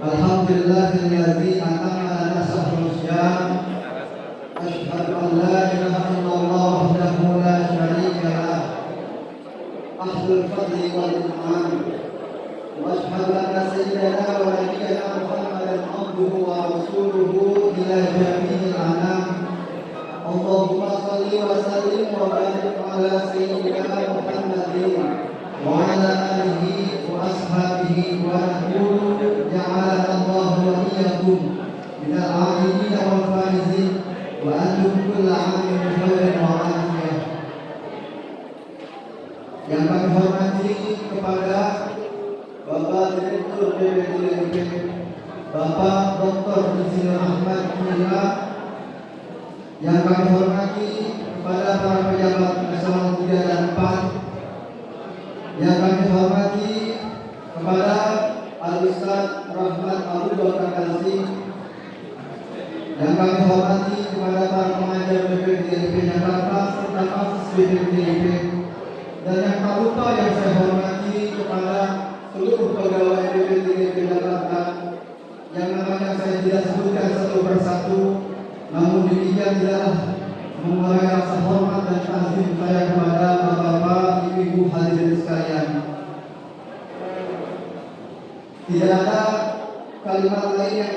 Alhamdulillahilladzi atamma lana syahrul syam. Asyhadu an la ilaha illallah wahdahu la syarika lah. Ahlul fadli wal iman. Wa asyhadu anna sayyidana wa nabiyyana Muhammadan abduhu wa rasuluhu ila jami'il anam. Allahumma shalli wa sallim wa barik ala sayyidina Muhammadin wa ala alihi wa ashabihi wa naqulu ja'ala Allah wa iyyakum minal 'alimin wal faizin wa antum kullu 'amin bi khairin wa 'afiyah. Yang kami hormati kepada Bapak Direktur BPTDIP, Bapak Dr. Insinyur Ahmad Mila. Yang kami hormati kepada para pejabat eselon 3 dan 4. Yang kami hormati kepada Al-Ustaz Rahmat Abu Bakar Kalsi. Yang kami hormati kepada para pengajar BPTDIP Jakarta serta kasus BPTDIP. Dan yang tak lupa yang saya hormati kepada seluruh pegawai BPTDIP Jakarta yang namanya saya tidak sebutkan satu persatu, namun demikian tidaklah mengurangi rasa hormat dan ta'zim saya kepada bapak-bapak, ibu-ibu hadirin sekalian. Tidak ada kalimat lain yang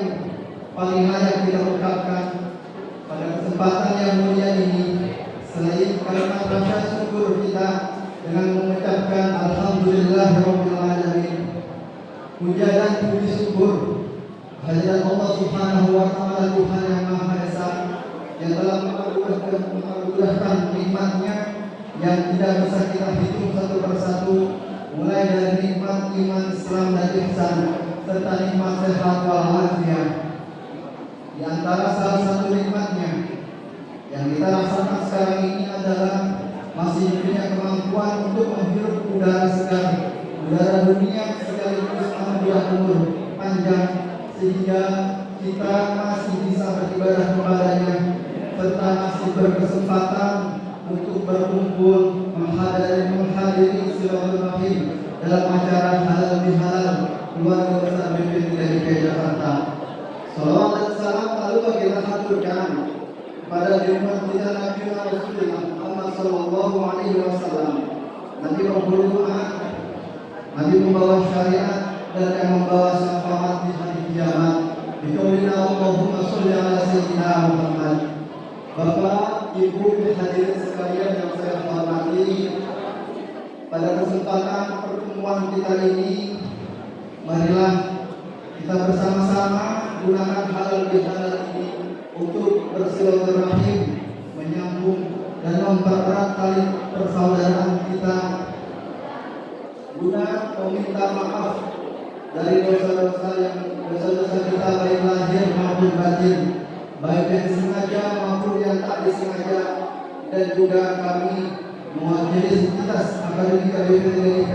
paling layak kita ucapkan pada kesempatan yang mulia ini selain kalimat rasa syukur kita dengan mengucapkan alhamdulillahirabbil alamin. Puja dan puji syukur kehadirat Allah Subhanahu wa taala, Tuhan yang Maha Esa, yang telah menganugerahkan nikmat-Nya yang tidak bisa kita hitung satu persatu, mulai dari nikmat iman, Islam dan ihsan serta nikmat sehat walafiat. Di antara salah satu nikmat-Nya yang kita rasakan sekarang ini adalah masih punya kemampuan untuk menghirup udara segar, udara dunia sekaligus anugerah umur panjang sehingga kita masih bisa beribadah kepada-Nya serta masih berkesempatan untuk berkumpul menghadiri silaturahim dalam acara halal bihalal keluarga besar BPTDIP Jakarta. Salawat dan salam lalu kita haturkan pada junjungan kita Nabi Rasulullah Muhammad sallallahu alaihi wasallam. Nabi berdoa, Nabi membawa syariat dan yang membawa syafaat di hari kiamat. Biqaulina Allahumma sholli ala sayyidina Muhammad. Bapak, Ibu, hadirin sekalian yang saya hormati, pada kesempatan pertemuan kita ini, marilah kita bersama-sama gunakan halal bihalal ini untuk bersilaturahim, menyambung dan mempererat tali persaudaraan kita, guna meminta maaf dari dosa-dosa kita baik lahir maupun batin, baik yang disengaja maupun yang tak disengaja. Dan juga kami mewakili sivitas akademika BPTDIP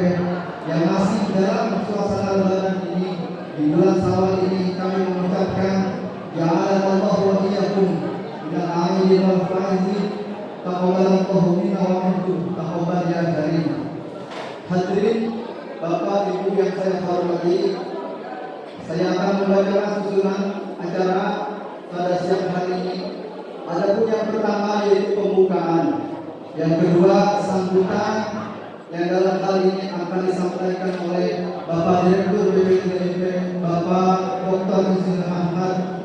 yang masih dalam suasana lebaran ini, di bulan Syawal ini kami mengucapkan ja'alallahu wa iyyakum minal 'alimin wal faizin, taqabbalallahu minna wa minkum taqabbal ya karim. Hadirin Bapak Ibu yang saya hormati, saya akan membacakan susunan acara pada siang hari ini. Adapun yang pertama yaitu pembukaan, yang kedua sambutan yang dalam hal ini akan disampaikan oleh Bapak Direktur BPTDIP Bapak Dr. Insinyur Ahmad,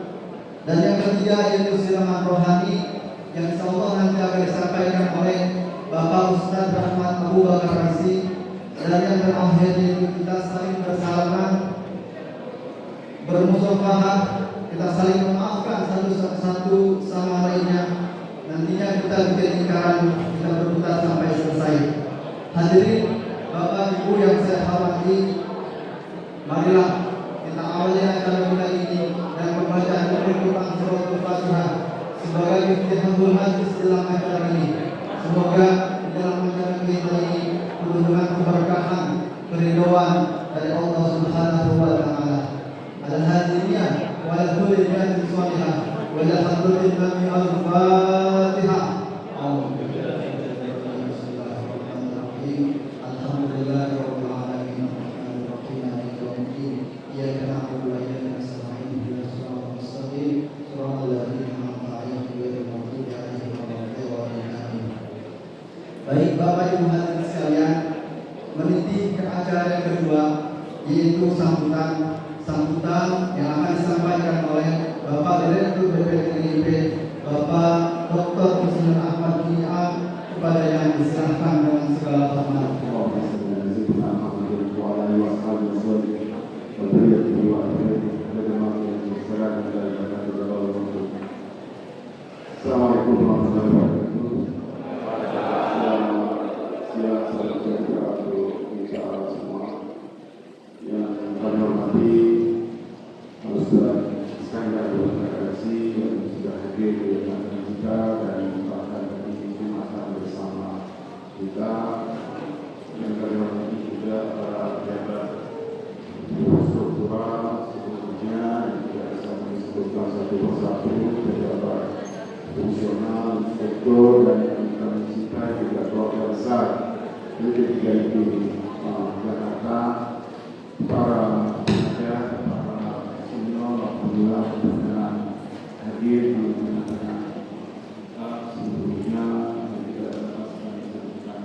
dan yang ketiga yaitu siraman rohani yang insyaallah nanti akan disampaikan oleh Bapak Ustaz Rahmat Abu Bakar Kalsi, dan yang terakhir yaitu kita saling bersalaman, bermusyawarah, kita saling memaafkan satu sama lainnya. Nantinya kita bikin lingkaran, kita berputar sampai selesai. Hadirin Bapak Ibu yang saya hormati, marilah kita awali acara kita ini dan membacaan Al-Quran Surah Al-Fatihah sebagai iftitahul majlis dalam acara ini. Semoga di dalam acara kita ini penuh dengan keberkahan, keridhaan dari Allah Subhanahu wa taala. Al-Hadiyah wa al-kulli jannatin salihah wa la hadratin nabi al-Fatihah. Alhamdulillahirabbil alamin. Iyyaka na'budu wa iyyaka Ibu hadirin sekalian, meniti ke acara yang kedua, yaitu sambutan yang akan disampaikan oleh Bapak Direktur BPTIP, Bapak Dr. Insinyur Ahmad Nia, kepada yang diserahkan dengan segala hormat. Assalamualaikum warahmatullahi wabarakatuh. Siang sejahtera untuk kita semua. Yang kami hormati Ustaz Iskandar Delegasi yang sudah hadir di tengah kita dan bahkan dari Jumatan bersama kita. Yang kami hormati juga para pejabat struktural seluruhnya yang tidak bisa disebutkan satu persatu, pejabat fungsional, inspektur, dan kami kita juga keluarga besar dari ketiga itu Jakarta, para pemuda, para senior, alhamdulillah dengan hadir di tengah-tengah seluruhnya dan tidak dapat kami sebutkan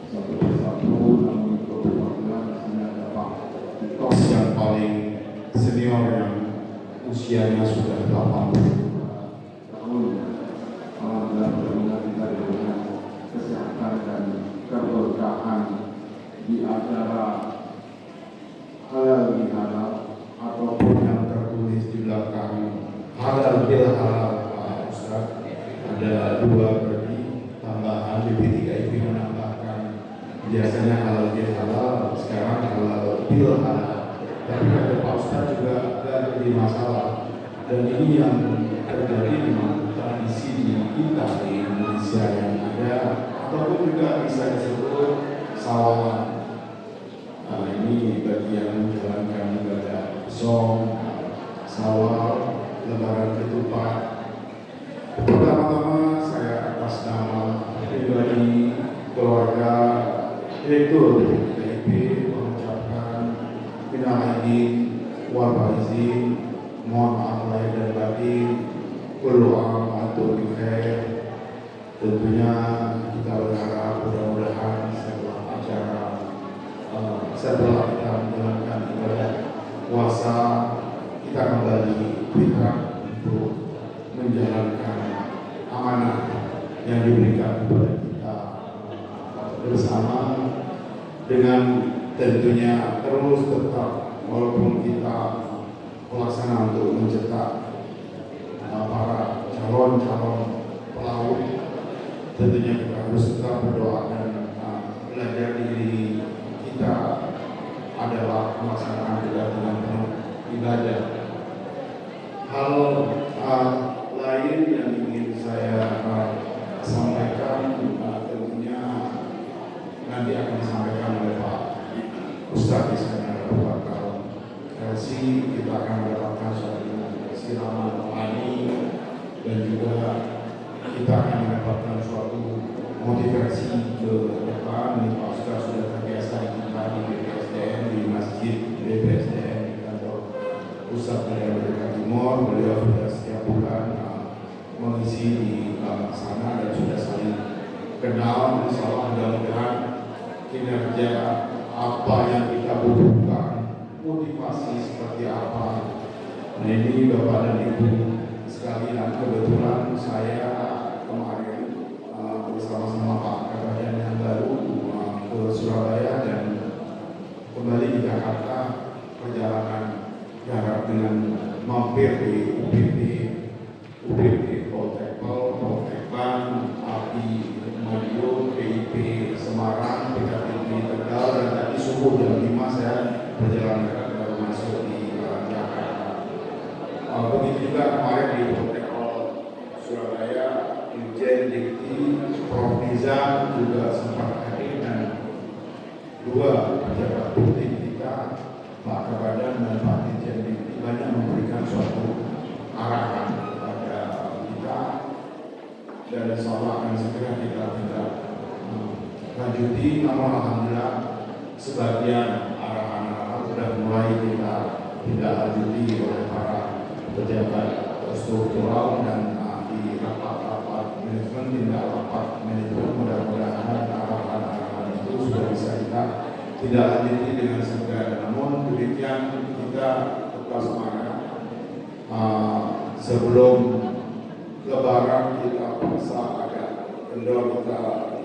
satu persatu, namun untuk perwakilan disini ada Pak Tito yang paling senior yang usianya sudah 80 tahun. Mudah-mudahan kita diberikan kesehatan dan keberkahan di acara halal bihalal ataupun yang tertulis di belakang halal bihalal. Ustaz, ada dua berarti tambahan BP3IP menambahkan biasanya halal bihalal, sekarang halal bihalal. Tapi kata Pak Ustaz juga ada di masalah, dan ini yang terjadi memang tradisi di kita di Indonesia yang ada, ataupun juga bisa disebut sawalan. Ini bagi yang menjalankan ibadah som, sawal, lebaran ketupat. Pertama-tama saya atas nama pribadi keluarga Direktur BPTIP mengucapkan minal aidin wal faizin, mohon maaf lahir dan batin. Kullu am antum bi khair. Tentunya kita berharap mudah-mudahan setelah kita menjalankan ibadah puasa, kita kembali fitrah untuk menjalankan amanah yang diberikan kepada kita bersama, dengan tentunya terus tetap walaupun kita pelaksana untuk mencetak para calon-calon pelaut, tentunya kita harus tetap berdoa dan belajar diri kita adalah melaksanakan juga dengan penuh ibadah. Hal lain yang ingin saya sampaikan tentunya nanti akan disampaikan oleh Pak Ustaz Iskandar Bakal. Kita akan mendapatkan suatu siraman rohani dan juga kita akan mendapatkan suatu motivasi ke depan. Pak Ustaz sudah terbiasa di kita di BPSDM, di masjid BPSDM di kantor pusat dari Merdeka Timur. Beliau sudah setiap bulan mengisi di sana dan sudah saling kenal. Insyaallah mudah-mudahan kinerja apa yang kita butuhkan, motivasi seperti apa. Nah ini Bapak dan Ibu sekalian, kebetulan saya kemarin bersama-sama Pak Kabayan yang baru ke Surabaya dan kembali di Jakarta. Perjalanan jarak dengan mampir di UPT Poltekpol, Poltekpan, API Madiun, PIP Semarang, PKPP Tegal, dan tadi subuh jam 5 saya perjalanan baru masuk di Jakarta. Begitu juga kemarin di Poltekpol Surabaya, Irjen Dikti Prof. Nizam juga sempat hadir dan dua pejabat publik kita, Pak Kabadan dan Pak Dirjen Dikti, banyak memberikan suatu arahan kepada kita dan insyaallah akan segera kita tindak lanjuti. Namun alhamdulillah sebagian arahan-arahan sudah mulai kita tindak lanjuti oleh para pejabat struktural dan di rapat-rapat manajemen, tindak rapat manajemen, mudah-mudahan arahan-arahan itu sudah bisa kita tidak lanjuti dengan segera. Namun demikian kita tetap semangat. Sebelum Lebaran kita bisa agak kendor kita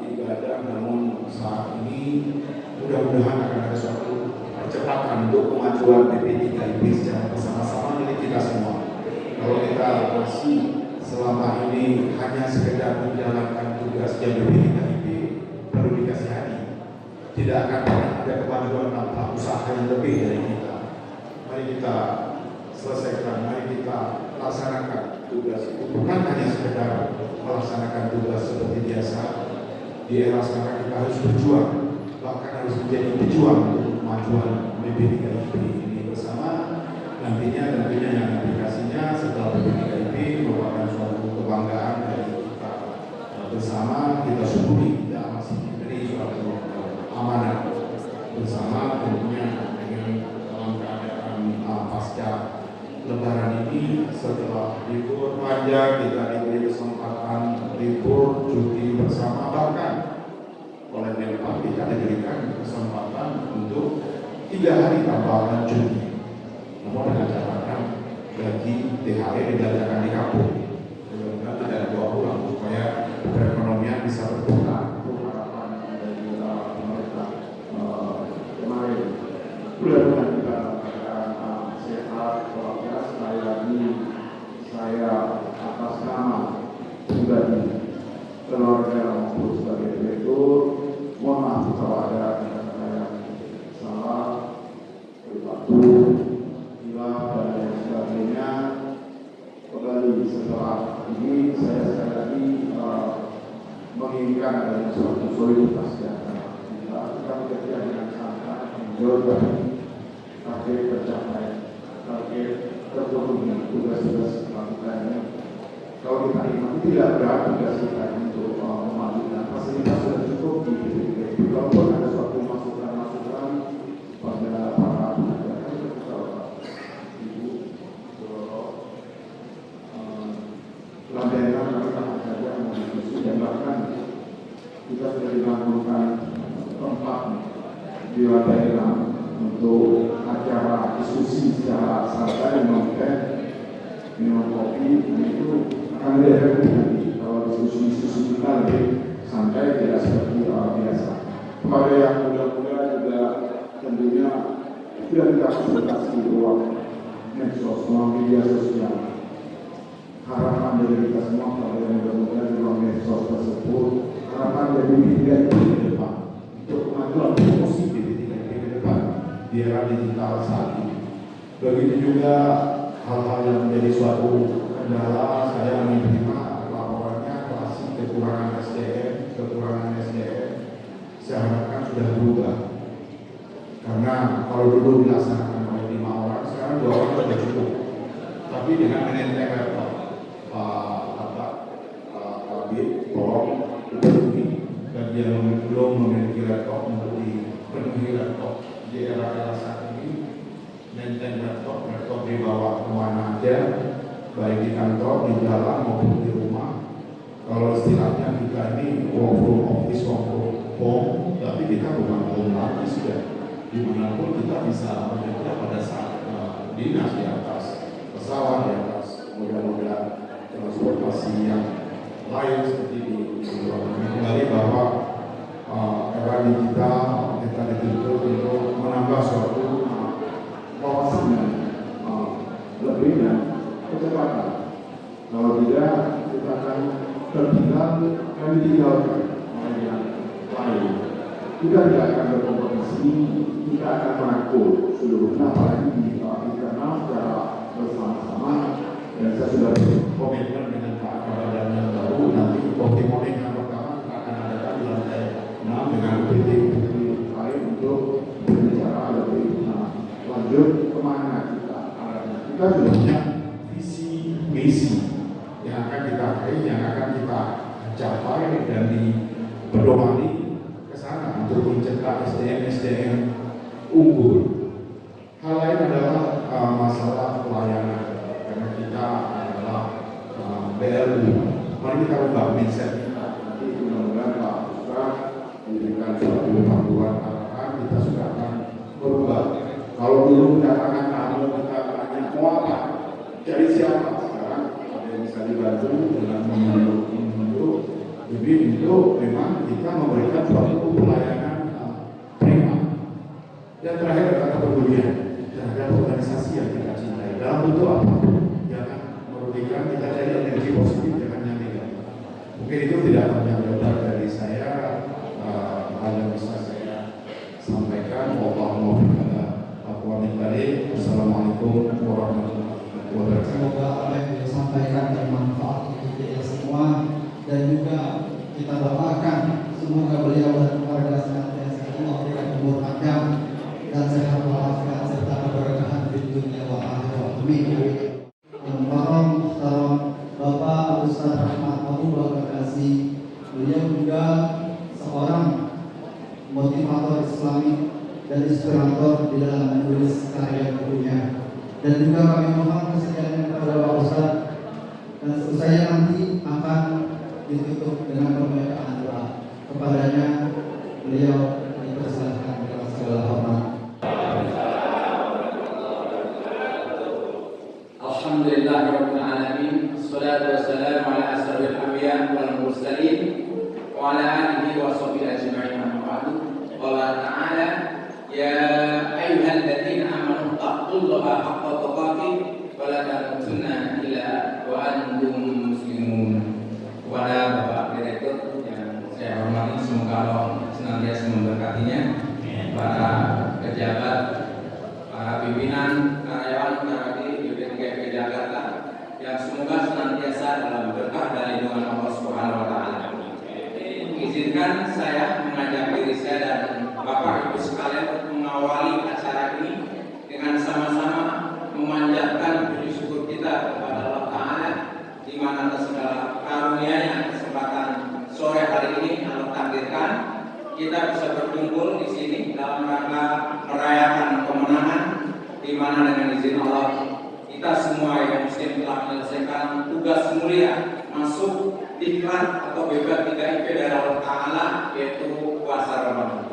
ibadah, namun saat ini mudah-mudahan akan ada suatu percepatan untuk kemajuan PP3IP secara bersama-sama milik kita semua. Kalau kita masih selama ini hanya sekedar menjalankan tugasnya PP3IP, perlu dikasihani, tidak akan ada kemajuan tanpa usaha yang lebih dari kita. Mari kita selesaikan, mari kita laksanakan tugas itu, bukan hanya sekedar melaksanakan tugas seperti biasa. Di era sekarang kita harus berjuang, bahkan harus menjadi pejuang untuk kemajuan PP3IP ini bersama. Nantinya yang aplikasinya setelah PP3IP merupakan suatu kebanggaan dari kita bersama. Kita syukuri kita masih diberi suatu amanah bersama, tentunya dengan dalam keadaan pasca Lebaran ini. Setelah libur panjang kita diberi kesempatan libur cuti bersama, bahkan oleh Menpan kita diberikan kesempatan untuk 3 hari tambahan cuti. Namun dengan catatan gaji THR dibelanjakan di kampung, benar-benar tidak dibawa pulang supaya perekonomian bisa berputar. Itu harapan dari pemerintah kemarin. Mudah-mudahan kita sehat, walafiat. Sekali lagi saya atas nama pribadi, keluarga maupun sebagai direktur, mohon maaf kalau ada kata-kata yang salah, berpatu, hilaf dan lain sebagainya. Kembali setelah ini saya sekali lagi menginginkan adanya suatu soliditas di antara kita bekerja dengan sangat menjauh dari target tercapai, target terpenuhi tugas-tugas lakukannya. Kalau kita ingat tidak berat tugas kita untuk memajukan fasilitas sudah cukup di PP3IP. Kalaupun ada suatu masukan-masukan pada para pengajar, Ibu landasan kami akan saja mendiskusi, dan bahkan kita sudah dilakukan tempat di daerah untuk acara diskusi secara santai, minum kopi, dan itu akan ada nanti kalau diskusi kita lebih santai, tidak seperti biasa. Kepada yang muda-muda juga tentunya sudah kita konsultasi ruang medsos, ruang media sosial. Harapan dari kita semua pada yang muda-muda di ruang medsos tersebut, harapan dari PP3IP ke depan untuk kemajuan promosi PP3IP ke depan di era digital saat ini. Begitu juga hal-hal yang menjadi suatu kendala. Saya menerima laporannya klasik kekurangan SDM. Saya harapkan sudah berubah, karena kalau dulu dilaksanakan oleh 5 orang, sekarang 2 orang sudah cukup. Tapi dengan menenteng laptop, Kabit tolong dipenuhi, dan dia belum memiliki laptop untuk dipenuhi laptop di era saat ini. Menteng laptop dibawa kemana aja, baik di kantor, di jalan maupun di rumah. Kalau istilahnya kita ini work from office, work from home, tapi kita bukan home lagi sudah. Dimanapun kita bisa bekerja pada saat dinas, di atas pesawat, di atas moda-moda transportasi yang lain seperti di luar negeri. Kembali bahwa era digital kita dituntut untuk menambah suatu wawasan dan lebih dan kecepatan. Kalau tidak, kita akan tertinggal dan ditinggalkan oleh yang lain. Kita tidak akan berkompetisi, kita akan merangkul seluruhnya, apalagi di internal secara bersama-sama. Dan saya sudah berkomitmen dengan Pak Kabadan yang baru, nanti Pokemon yang pertama kita akan adakan di lantai 6 dengan PT lain untuk berbicara lebih lanjut kemana kita arahnya. Kita sudah punya visi misi yang akan kita raih, yang akan kita capai, dan dipedomani ke sana untuk mencetak SDM unggul. Hal lain adalah masalah pelayanan, karena kita adalah BLU. Mari kita ubah mindset kita. Nanti mudah-mudahan Pak Ustaz diberikan suatu siapa sekarang ada yang bisa dibantu dengan menunjuk lebih untuk memang kita memberikan suatu pelayanan prima. Yang terakhir adalah kepedulian terhadap organisasi yang kita cintai. Dalam bentuk apa? Jangan merugikan, kita cari energi positif, jangan yang negatif. Mungkin itu tidak panjang lebar dari saya, hal yang bisa saya sampaikan. Assalamualaikum warahmatullahi wabarakatuh. Semoga apa yang beliau sampaikan bermanfaat untuk kita semua, dan juga kita doakan semoga beliau dan keluarga senantiasa Allah berikan umur panjang dan sehat walafiat serta keberkahan di dunia wa akhirat. Amin. Yang Bapak Ustaz Rahmat Abu Bakar Kasih, beliau juga seorang motivator Islami dan inspirator di dalam menulis karya bukunya. Dan juga kami mohon kesediaannya kepada Bapak Ustaz, dan selesai nanti akan ditutup dengan pembacaan doa kepadanya. Beliau dipersilakan dengan segala hormat. Alhamdulillahirabbil alamin, wassalatu wassalamu ala asyrofil anbiya wal mursalin wa ala alihi wa sahbihi ajma'in. Amma ba'du. Qala ta'ala ya ayyuhalladzina amanu taqullaha haqqa tuqatih wa la tamutunna illa wa antum muslimun. Kepada Bapak Direktur yang saya hormati, semoga Allah senantiasa memberkatinya, para pejabat, para pimpinan, karyawan BPTKIP Jakarta, yang semoga senantiasa dalam berkah dan lindungan Allah Subhanahu wa taala. Izinkan saya mengajak diri saya dan Bapak Ibu sekalian untuk mengawali acara ini dengan sama-sama memanjatkan puji syukur kita kepada Allah Ta'ala, di mana atas segala karunia-Nya kesempatan sore hari ini Allah takdirkan kita bisa berkumpul di sini dalam rangka merayakan kemenangan, di mana dengan izin Allah kita semua yang muslim telah menyelesaikan tugas mulia masuk diklat atau BPTKIP dari Allah Ta'ala, yaitu puasa Ramadan.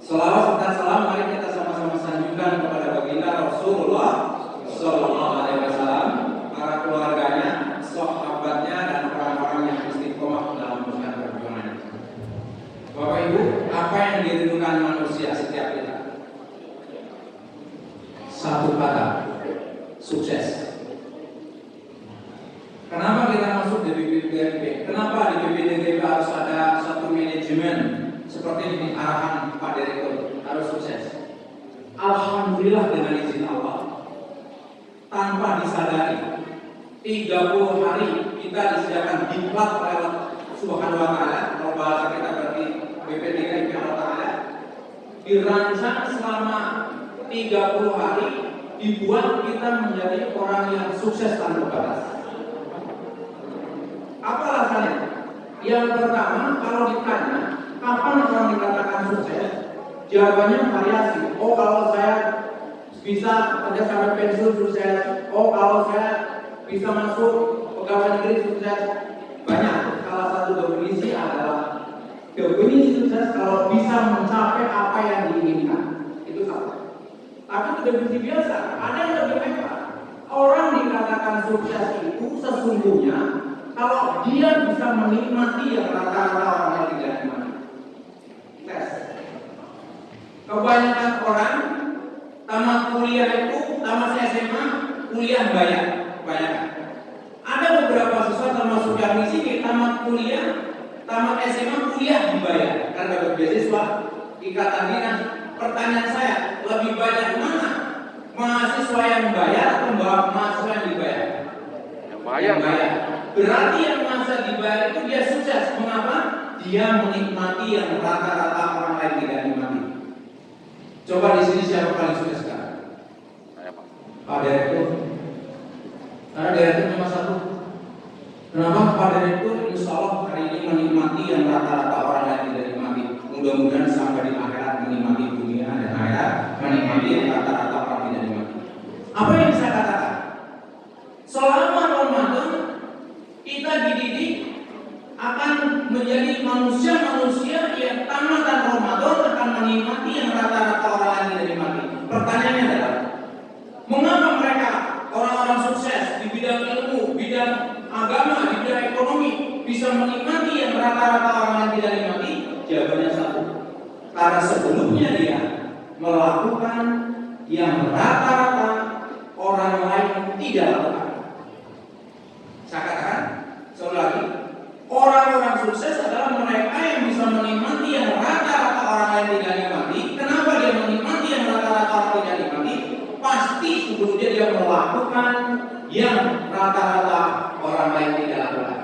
Selawat serta salam mari kita sama-sama sanjungkan kepada baginda Rasulullah Sallallahu Alaihi Wasallam, para keluarganya, sahabatnya, dan orang-orang yang istiqomah dalam perjuangan. Bapak Ibu, apa yang dirindukan manusia setiap kita? Satu kata, sukses. Kenapa kita masuk di BPTKIP? Kenapa di BPTKIP harus ada satu manajemen seperti ini, arahan Pak Direktur, harus sukses? Alhamdulillah dengan izin Allah, tanpa disadari 30 hari kita disediakan diklat oleh Allah Subhanahu wa taala. Kalau bahasa kita berarti BPTKIP Allah Ta'ala dirancang selama 30 hari, dibuat kita menjadi orang yang sukses tanpa batas. Apa alasannya? Yang pertama, kalau ditanya kapan orang dikatakan sukses, jawabannya variasi. Oh, kalau saya bisa kerja sampai pensiun sukses. Oh, kalau saya bisa masuk pegawai negeri sukses. Banyak. Salah satu definisi adalah definisi sukses kalau bisa mencapai apa yang diinginkan. Itu satu. Tapi itu definisi biasa. Ada yang lebih hebat. Orang dikatakan sukses itu sesungguhnya kalau dia bisa menikmati yang rata-rata orang yang tidak nikmati. Tes. Kebanyakan orang tamat kuliah itu, tamat SMA, kuliah bayar. Kebanyakan. Ada beberapa siswa termasuk yang di sini tamat kuliah, tamat SMA, kuliah dibayar karena dapat beasiswa, ikatan dinas. Pertanyaan saya, lebih banyak mana mahasiswa yang bayar atau mahasiswa yang dibayar? Yang bayar. Berarti yang masa dibayar itu dia sukses. Mengapa? Dia menikmati yang rata-rata orang lain tidak nikmati. Coba di sini siapa paling sukses sekarang? Saya Pak. Pak Direktur. Karena Direktur cuma satu. Kenapa Pak Direktur? Insya Allah hari ini menikmati yang rata-rata orang lain tidak nikmati. Mudah-mudahan sampai di akhirat menikmati dunia dan akhirat menikmati yang rata-rata orang tidak nikmati. Apa yang saya katakan? Selama Ramadan kita dididik akan menjadi manusia-manusia yang tamatan Ramadan akan menikmati yang rata-rata orang lain tidak nikmati. Pertanyaannya adalah, mengapa mereka orang-orang sukses di rata-rata orang lain tidak nikmati? Jawabannya satu. Karena sebelumnya dia melakukan yang rata-rata orang lain tidak lakukan. Saya katakan sekali lagi, orang-orang sukses adalah mereka yang bisa menikmati yang rata-rata orang lain tidak nikmati. Kenapa dia menikmati yang rata-rata orang tidak nikmati? Pasti sebelumnya dia melakukan yang rata-rata orang lain tidak lakukan.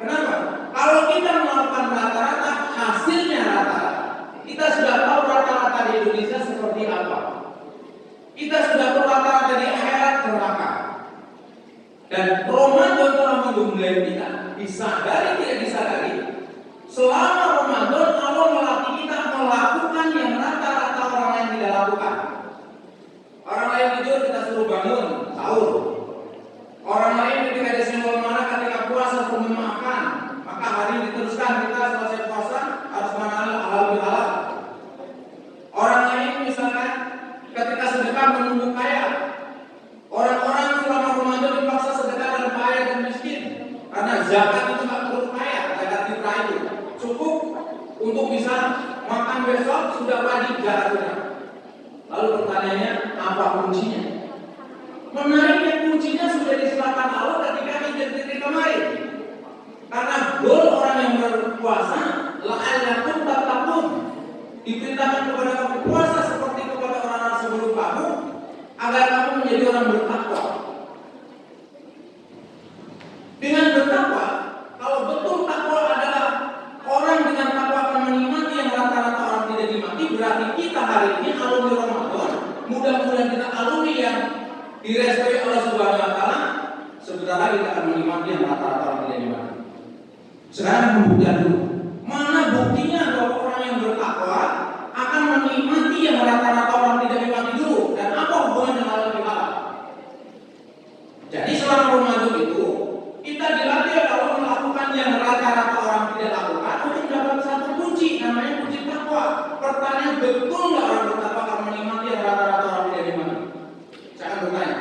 Kenapa? Kalau kita melakukan rata-rata, hasilnya rata-rata. Kita sudah tahu rata-rata di Indonesia seperti apa. Kita sudah tahu rata-rata di akhirat neraka. Dan Ramadan telah menggumulai kita, disadari tidak disadari. Selama Ramadan Allah melatih kita melakukan yang rata-rata orang lain tidak lakukan. Orang lain tidur kita suruh bangun sahur. Orang lain ketika ada simbol mana ketika puasa suruh memaafkan, maka hari diteruskan kita selesai puasa harus mengenal halal bihalal. Orang lain misalkan ketika sedekah menunggu kaya. Orang-orang selama Ramadan dipaksa sedekah dan kaya dan miskin karena zakat itu nggak perlu kaya, zakat fitrah itu cukup untuk bisa makan besok sudah wajib zakatnya. Lalu pertanyaannya apa kuncinya? Menariknya kuncinya sudah diserahkan Allah ketika Idul kemarin. Karena goal orang yang berpuasa la'allakum tattaqun, diperintahkan kepada kamu puasa seperti kepada orang-orang sebelum kamu agar kamu menjadi orang bertakwa. Dengan bertakwa, kalau betul takwa adalah orang dengan takwa akan menikmati yang rata-rata orang tidak nikmati, berarti kita hari ini alumni Ramadan, mudah-mudahan kita alumni yang direstui oleh Subhanahu wa Ta'ala, sebentar lagi kita akan menikmati yang rata-rata orang tidak nikmati. Sekarang pembuktian dulu. Mana buktinya bahwa orang yang bertakwa akan menikmati yang rata-rata orang tidak nikmati dulu? Dan apa hubungan dengan halal bihalal? Jadi selama Ramadan itu kita dilatih kalau melakukan yang rata-rata orang tidak lakukan untuk mendapat satu kunci, namanya kunci takwa. Pertanyaan, betul nggak orang bertakwa akan menikmati yang rata-rata orang tidak nikmati? Saya akan bertanya,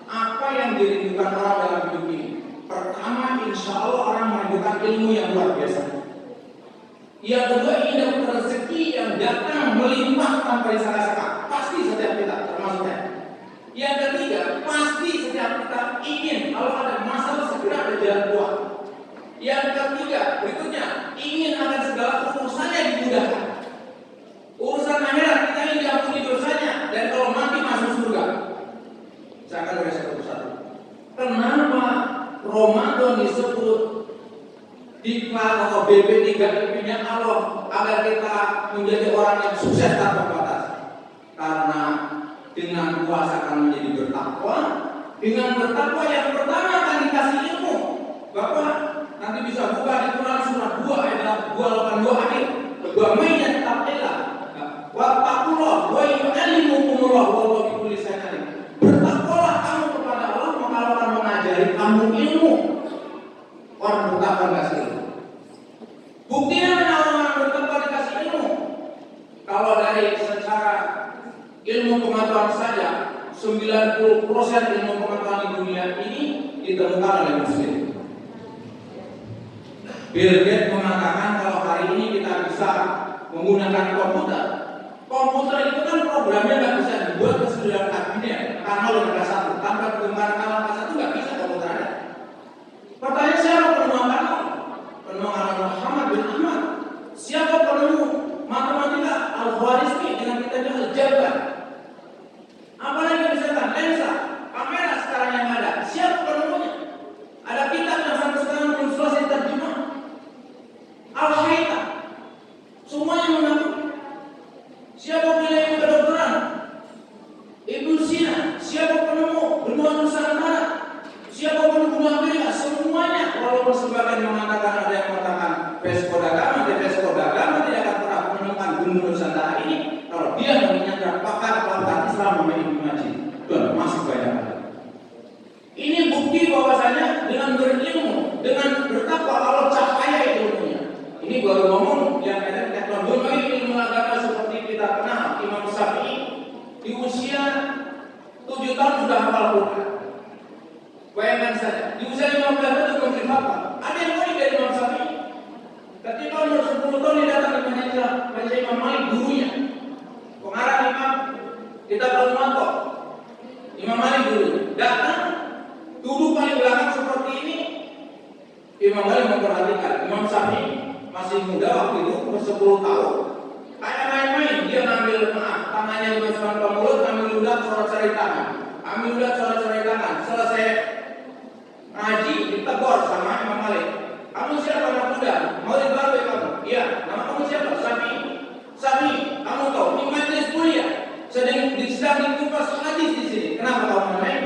apa yang dirindukan orang dalam hidup ini? Pertama, insya Allah orang merindukan ilmu yang luar biasa. Yang kedua, ingin dapat rezeki yang datang melimpah tanpa disangka-sangka. Pasti setiap kita, termasuk saya. Yang ketiga, pasti setiap kita ingin kalau ada masalah segera ada jalan keluar. Yang ketiga, berikutnya, ingin agar segala urusannya dimudahkan. Urusan akhirat kita ingin diampuni dosanya dan kalau mati masuk surga. Saya akan beres satu-satu. Kenapa Ramadan disebut diklat atau BP3IP-nya Allah agar kita menjadi orang yang sukses tanpa batas? Karena dengan puasa akan menjadi bertakwa. Dengan bertakwa yang pertama akan dikasih ilmu. Bapak nanti bisa buka di Quran surah 2 ayat 282 akhir. Wa may yattaqillah wa taqullah wa yu'allimukumullah wallahu bikulli syai'in alim. Bertakwalah kamu kepada Allah, maka Allah akan mengajari kamu ilmu. Orang bertakwa dikasih ilmu. Buktinya mana orang bertakwa dikasih ilmu? Kalau dari secara ilmu pengetahuan saja 90% ilmu pengetahuan di dunia ini ditemukan oleh muslim. Bill Gates mengatakan kalau hari ini kita bisa menggunakan komputer. Komputer itu kan programnya nggak bisa dibuat ke seluruh kabinet karena oleh kelas 1. Tanpa perkembangan kanal kelas 1 nggak bisa komputer ada. Pertanyaan siapa penemu kanal? Penemu kanal Muhammad bin Ahmad. Siapa penemu matematika Al-Khwarizmi dengan kitabnya Al-Jabbar? Apalagi misalkan lensa, kamera sekarang yang ada. Siapa penemunya? Ada kitab yang sampai sekarang belum selesai terjemah. Al-Haytham. Semuanya mengaku. Siapa peneliti kedokteran? Ibnu Sina. Siapa penemu benua Nusantara? Siapa penemu Amerika? Semuanya. Walaupun sebagian mengatakan ada yang mengatakan Vasco da Gama tidak akan pernah menemukan benua Nusantara ini. Kalau dia mengingatkan pakar Islam memiliki majid dan masih banyak. Ini bukti bahwasanya dengan berilmu, dengan bertakwa Allah cahaya ilmunya. Ini baru ngomong yang ada teknologi ilmu agama seperti kita kenal Imam Syafi'i di usia 7 tahun sudah hafal Quran. Bayangkan saja, di usia 15 tahun belum hafal. Ada yang mulai dari Imam Malik memperhatikan, Imam Syafi'i masih muda waktu itu, umur 10 tahun. Kayak main-main, dia ngambil tangannya dimasukkan ke mulut, ambil ludah, coret-coret tangan. Ambil ludah, coret-coret tangan. Selesai ngaji, ditegur sama Imam Malik. Kamu siapa anak muda? Mau dibawa kamu? Iya. Nama kamu siapa? Syafi'i. Syafi'i, kamu tahu, di majelis kuliah sedang dikupas hadis di sini. Kenapa kamu main?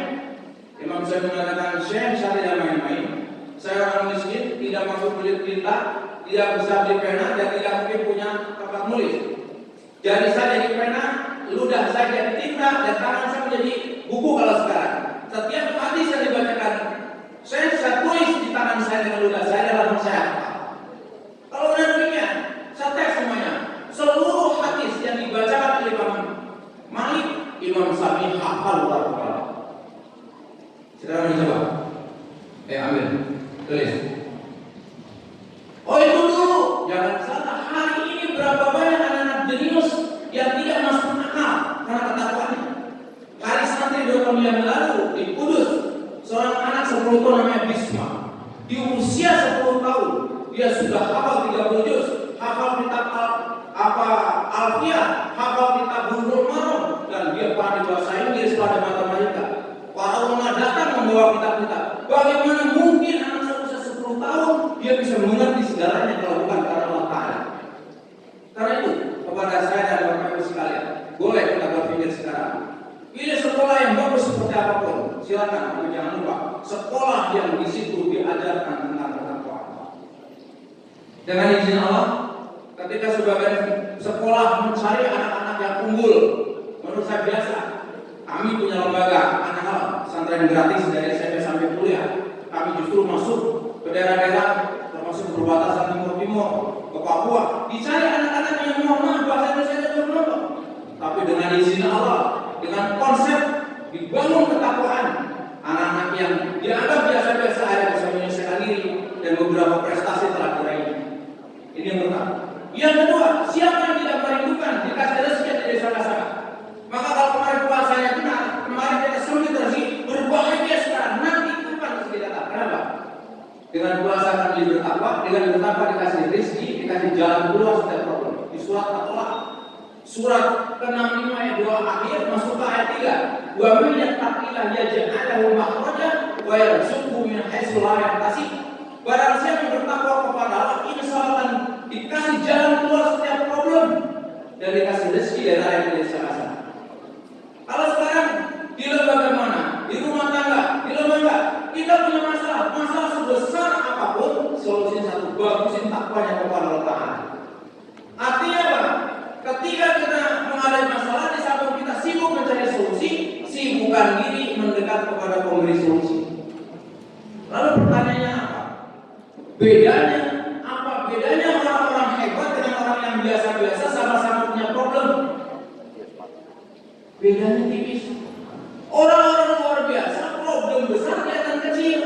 Imam Syafi'i mengatakan, saya tidak main-main. Saya orang miskin, tidak mampu beli tinta, tidak bisa beli pena, dan tidak mungkin punya tempat nulis. Jadi saya jadi pena, ludah saya jadi tinta, dan tangan saya menjadi buku kalau sekarang. Setiap hadis yang dibacakan, saya tulis di tangan saya dengan ludah saya dalam saya. Kalau udah demikian, saya tes semuanya. Seluruh hadis yang dibacakan oleh Imam Malik, Imam Syafi'i hafal luar-luar. Sekarang mencoba. Ambil. Tulis. Oh itu dulu, jangan salah. Hari ini berapa banyak anak-anak jenius yang tidak masuk akal karena ketakwaannya. Hari santri 2 tahun yang lalu di Kudus, seorang anak 10 tahun namanya Bisma. Di usia 10 tahun, dia sudah hafal 30 juz, hafal kitab Alfiyah, hafal kitab Bulughul Maram, dan dia pandai bahasa Inggris, pada matematika. Para ulama datang membawa kitab-kitab. Bagaimana mungkin anak 10 tahun dia bisa mengerti segalanya kalau bukan karena Allah Ta'ala. Karena itu kepada saya dan Bapak Ibu sekalian, boleh kita berpikir sekarang. Pilih sekolah yang bagus seperti apapun, silakan. Tapi jangan lupa sekolah yang di situ diajarkan tentang ketakwaan. Dengan izin Allah, ketika sebagian sekolah mencari anak-anak yang unggul, menurut saya biasa. Kami punya lembaga anak pesantren gratis dari SMP sampai kuliah. Kami justru masuk ke daerah-daerah termasuk perbatasan timur-timur ke Papua, dicari anak-anak yang mohon bahasa Indonesia belum. Tapi dengan izin Allah, dengan konsep dibangun ketakwaan, anak-anak yang dianggap biasa-biasa saja bisa menyelesaikan diri dan beberapa prestasi telah diraih. Ini yang pertama. Yang kedua, siapa yang tidak merindukan dikasih rezeki dari sana-sana? Maka kalau kemarin puasanya benar, kemarin kita sempit rezeki, berbahagia sekarang, nanti bukan rezeki datang. Kenapa? Dengan puasa akan lebih bertakwa, dengan bertakwa dikasih rezeki, dikasih jalan keluar setiap problem. Di surat Al-Qur'an, surat ke-65 ayat 2 akhir masuk ke ayat 3. Wa man yattaqillah yaj'al lahu makhraja wa yarzuqhu min haitsu la yahtasib. Barang siapa yang bertakwa kepada Allah, insya Allah akan dikasih jalan keluar setiap problem dan dikasih rezeki dari arah yang tidak disangka. Kalau sekarang di lembaga mana, di rumah tangga, di lembaga kita punya masalah sebesar apapun, solusinya satu, bagusin takwanya kepada Allah Ta'ala. Artinya apa? Ketika kita menghadapi masalah, di saat kita sibuk mencari solusi, sibukkan diri mendekat kepada pemberi solusi. Lalu pertanyaannya apa? Bedanya apa? Bedanya orang-orang hebat dengan orang yang biasa-biasa sama-sama punya problem. Bedanya tipis. Orang-orang luar biasa problem besar kelihatan kecil,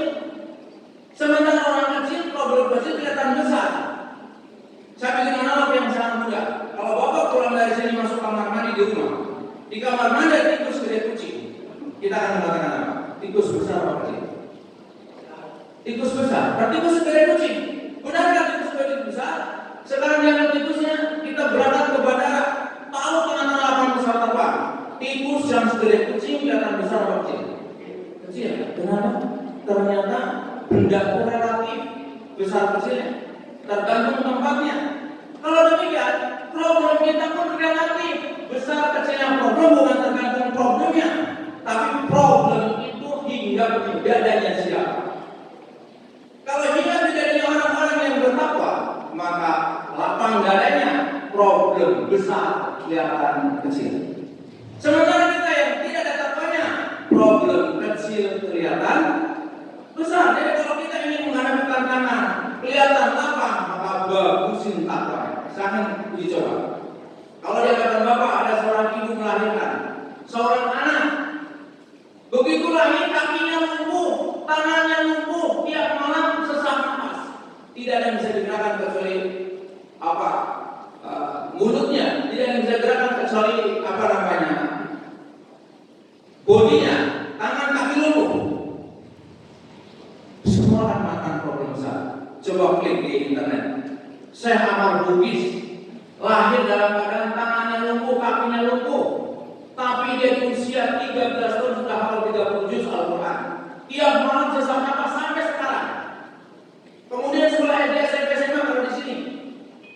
sementara orang kecil problem kecil kelihatan besar. Saya bikin analog yang sangat mudah. Kalau bapak pulang dari sini masuk kamar mandi di rumah, di kamar mandi ada tikus gede kucing, kita akan mengatakan apa? Tikus besar apa kecil? Tikus besar. Berarti tikus gede kucing. Benarkah tikus gede besar? Sekarang yang tikusnya kita berangkat ke bandara, taruh di antara 8 pesawat terbang. Tikus yang segede kucing kelihatan besar apa kecil? Kecil. Kenapa? Ternyata benda korelatif besar kecilnya, tergantung tempatnya. Kalau demikian, problem kita pun relatif. Besar kecilnya problem bukan tergantung problemnya, tapi problem itu hingga di dadanya siapa. Kalau hingga di dadanya orang-orang yang bertakwa, maka lapang dadanya, problem besar kelihatan kecil. Sementara kita yang tidak ada takwanya, problem kecil kelihatan besar. Jadi kalau kita ingin menghadapi tantangan kelihatan lapang, maka bagusin takwa. Silahkan uji coba. Kalau di hadapan bapak ada seorang ibu melahirkan seorang anak, begitu lahir kakinya lumpuh, tangannya lumpuh, tiap malam sesak napas, tidak ada yang bisa digerakkan kecuali mulutnya, tidak ada yang bisa digerakkan kecuali bodinya, tangan kaki lumpuh. Semua akan makan problem besar. Coba klik di internet. Syekh Amar Bugis lahir dalam keadaan tangannya lumpuh, kakinya lumpuh, tapi dia di usia 13 tahun sudah hafal 30 juz Al-Quran. Tiap malam sesak napas sampai sekarang. Kemudian setelah SD, SMP, SMA baru di sini.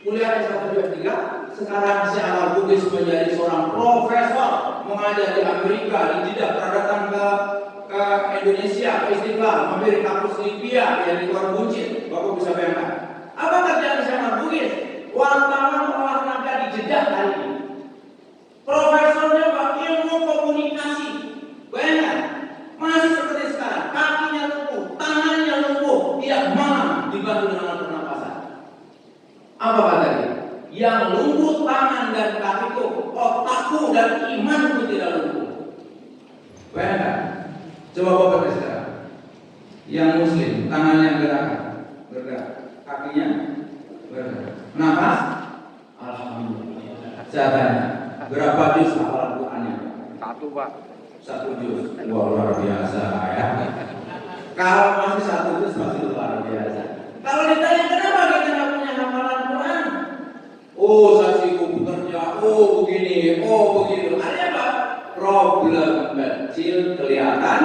Kuliah S1, 2, 3. Sekarang Syekh Amar Bugis menjadi seorang profesor, mengajar di Amerika, di Jeddah, pernah datang ke Indonesia, ke Istiqlal, mampir di kampus Libya yang di luar Buncit. Bapak bisa bayangkan. Apa kerjaan Syekh Amar Bugis? Wartawan olahraga di Jeddah hari ini. Profesornya Pak ilmu komunikasi. Bayangkan, masih seperti sekarang, kakinya lumpuh, tangannya lumpuh, tiap malam dibantu dengan alat pernapasan. Apa katanya? Yang lumpuh tangan dan kakiku, otakku dan imanku tidak lumpuh. Bayangkan, coba bapak sekarang. Yang muslim, tangannya bergerak, kakinya bergerak. Nafas, alhamdulillah. Saya tanya, berapa juz hafalan Qurannya? 1 Pak. 1 juz. Wah, luar biasa ya. Kalau masih 1 juz masih luar biasa. Kalau ditanya kenapa kita nggak punya hafalan Quran? Oh, saya sibuk bekerja. Oh, begini. Oh, begitu. Ada apa? Problem kecil kelihatan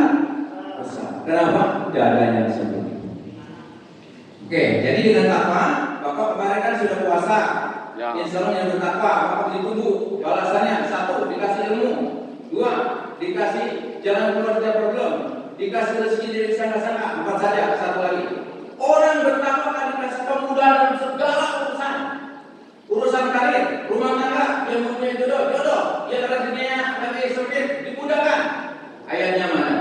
besar. Kenapa? Dadanya sembunyi. Oke, jadi dengan takwa, Bapak kemarin kan sudah puasa. Ya. Insya Allah yang bertakwa, Bapak ditunggu balasannya. 1, dikasih ilmu. 2, dikasih jalan keluar dari problem. Dikasih rezeki dari sangka-sangka. 4 saja, 1 lagi. Orang bertakwa akan dikasih kemudahan dalam segala urusan. Urusan karir, rumah tangga, yang mempunyai jodoh, yang rezekinya lagi sempit, dimudahkan. Ayatnya mana?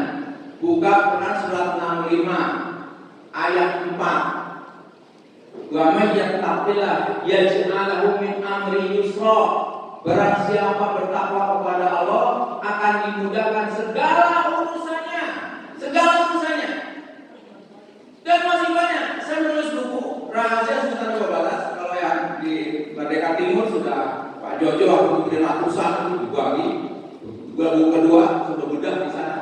Buka Quran surat 65 ayat 4. Wa may yattaqillah yaj'al lahu min amri yusra. Barang siapa bertakwa kepada Allah akan dimudahkan segala urusannya. Dan masih banyak. Saya menulis buku Rahasia Sultan Babalas. Kalau yang di Merdeka Timur sudah Pak Jojo aku beri ratusan itu dibagi. Buku kedua sudah bedah di sana.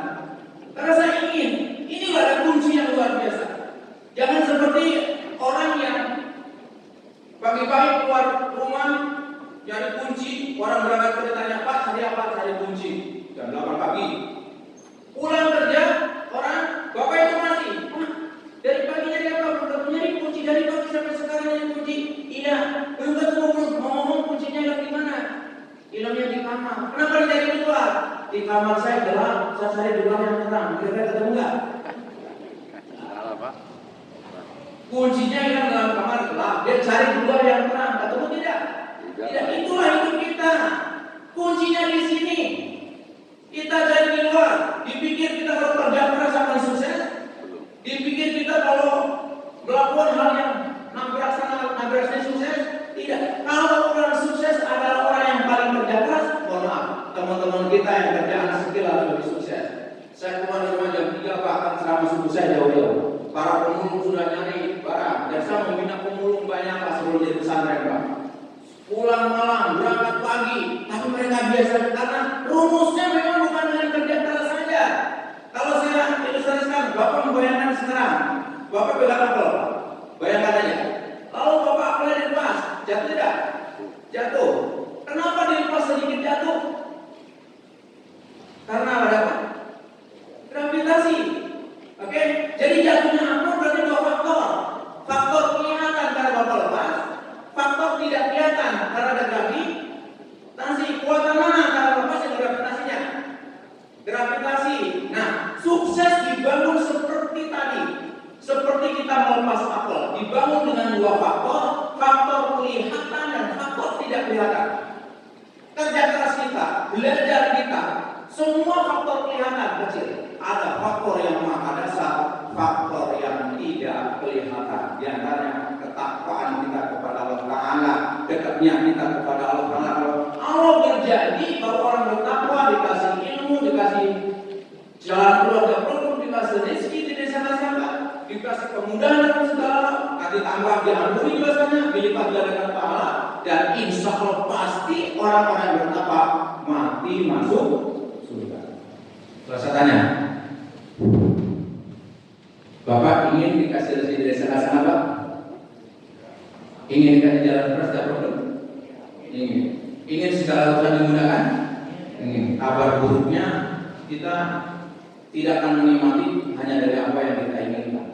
Karena saya ingin, inilah ada kunci yang luar biasa. Jangan seperti orang yang pagi-pagi keluar rumah nyari kunci, orang berangkat kerja tanya Pak, hari apa? Hari kunci. Jam 8 pagi. Pulang kerja, orang bapak itu masih, dari pagi nyari apa? Belum nyari kunci dari pagi sampai sekarang nyari kunci. Iya, belum ketemu mau ngomong kuncinya di mana? Hilangnya di kamar. Kenapa dicari di luar? Di kamar saya gelap, saya cari di luar yang terang. Kira-kira ketemu nggak? Salah Pak. Kuncinya hilang dalam kamar gelap. Dia cari di luar yang terang. Ketemu tidak? Tidak. Itulah hidup kita. Kuncinya di sini. Kita cari di luar. Dipikir kita kalau kerja keras akan sukses. Dipikir kita kalau melakukan hal yang nabrak sukses. Tidak. Kalau orang sukses adalah orang yang paling kerja keras. Mohon maaf, teman-teman kita yang kerjaan skill harus lebih sukses. Saya keluar rumah jam 3 Pak, kan selama subuh saya jauh-jauh. Para pemulung sudah nyari barang. Dan saya membina pemulung banyak Pak sebelum jadi pesantren Pak. Pulang malam, berangkat pagi, tapi mereka biasa karena rumusnya memang bukan dengan kerja keras saja. Kalau saya ilustrasikan, Bapak membayangkan sekarang, Bapak pegang apel, bayangkan aja. Lalu Bapak apelnya dilepas, jatuh tidak? Jatuh. Kenapa dilepas sedikit jatuh? Karena ada apa? Gravitasi. Oke, jadi jatuhnya apel berarti 2 faktor. Faktor kelihatan karena Bapak lepas. Faktor tidak kelihatan karena ada gravitasi. Kuatan mana karena lepas yang gravitasinya? Gravitasi. Nah, sukses dibangun seperti tadi. Seperti kita melepas apel, dibangun dengan 2 faktor. Faktor kelihatan dan faktor tidak kelihatan. Kerja keras kita, belajar kita, semua faktor kelihatan kecil. Ada faktor yang maha dasar, faktor yang tidak kelihatan. Di antaranya ketakwaan kita kepada Allah Ta'ala, dekatnya kita kepada Allah Ta'ala. Allah berjanji bahwa orang bertakwa dikasih ilmu, dikasih jalan keluarga problem, dikasih rezeki tidak sama-sama, dikasih kemudahan dalam segala, nanti tambah diampuni dosanya, dilipat gandakan pahala, dan insya Allah pasti orang-orang yang bertakwa mati masuk surga. Kalau saya tanya, Bapak ingin dikasih rezeki dari sana-sana Pak? Ingin kita di jalan terus tidak problem? Ingin segala urusan dimudahkan? Ingin. Kabar buruknya kita tidak akan menikmati hanya dari apa yang kita inginkan,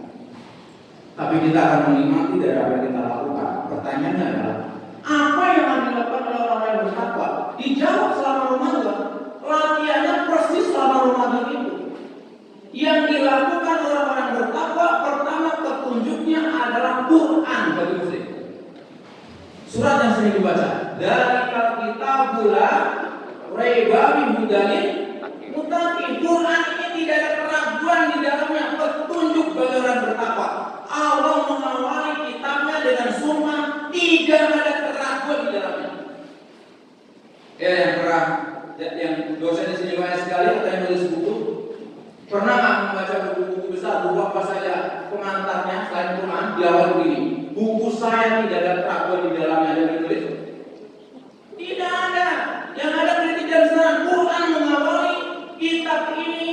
tapi kita akan menikmati dari apa yang kita lakukan. Pertanyaannya adalah apa yang akan dilakukan oleh orang yang bertakwa? Dijawab selama Ramadan. Latihannya persis selama Ramadan itu. Yang dilakukan oleh orang bertakwa pertama petunjuknya adalah Quran bagi muslim. Surat yang sering dibaca. Dzalika kitabul la raiba fihi hudalil muttaqin. Quran ini tidak ada keraguan di dalamnya, petunjuk bagi orang bertakwa. Allah mengawali kitabnya dengan sunnah, tidak ada keraguan di dalamnya. Ya, yang pernah yang dosen di sini banyak sekali atau yang nulis buku, pernah nggak membaca buku-buku besar, buku apa saja pengantarnya selain Quran di awal begini, buku saya tidak ada keraguan di dalamnya, ada ditulis? Tidak ada. Yang ada kritik dan saran. Quran mengawali kitab ini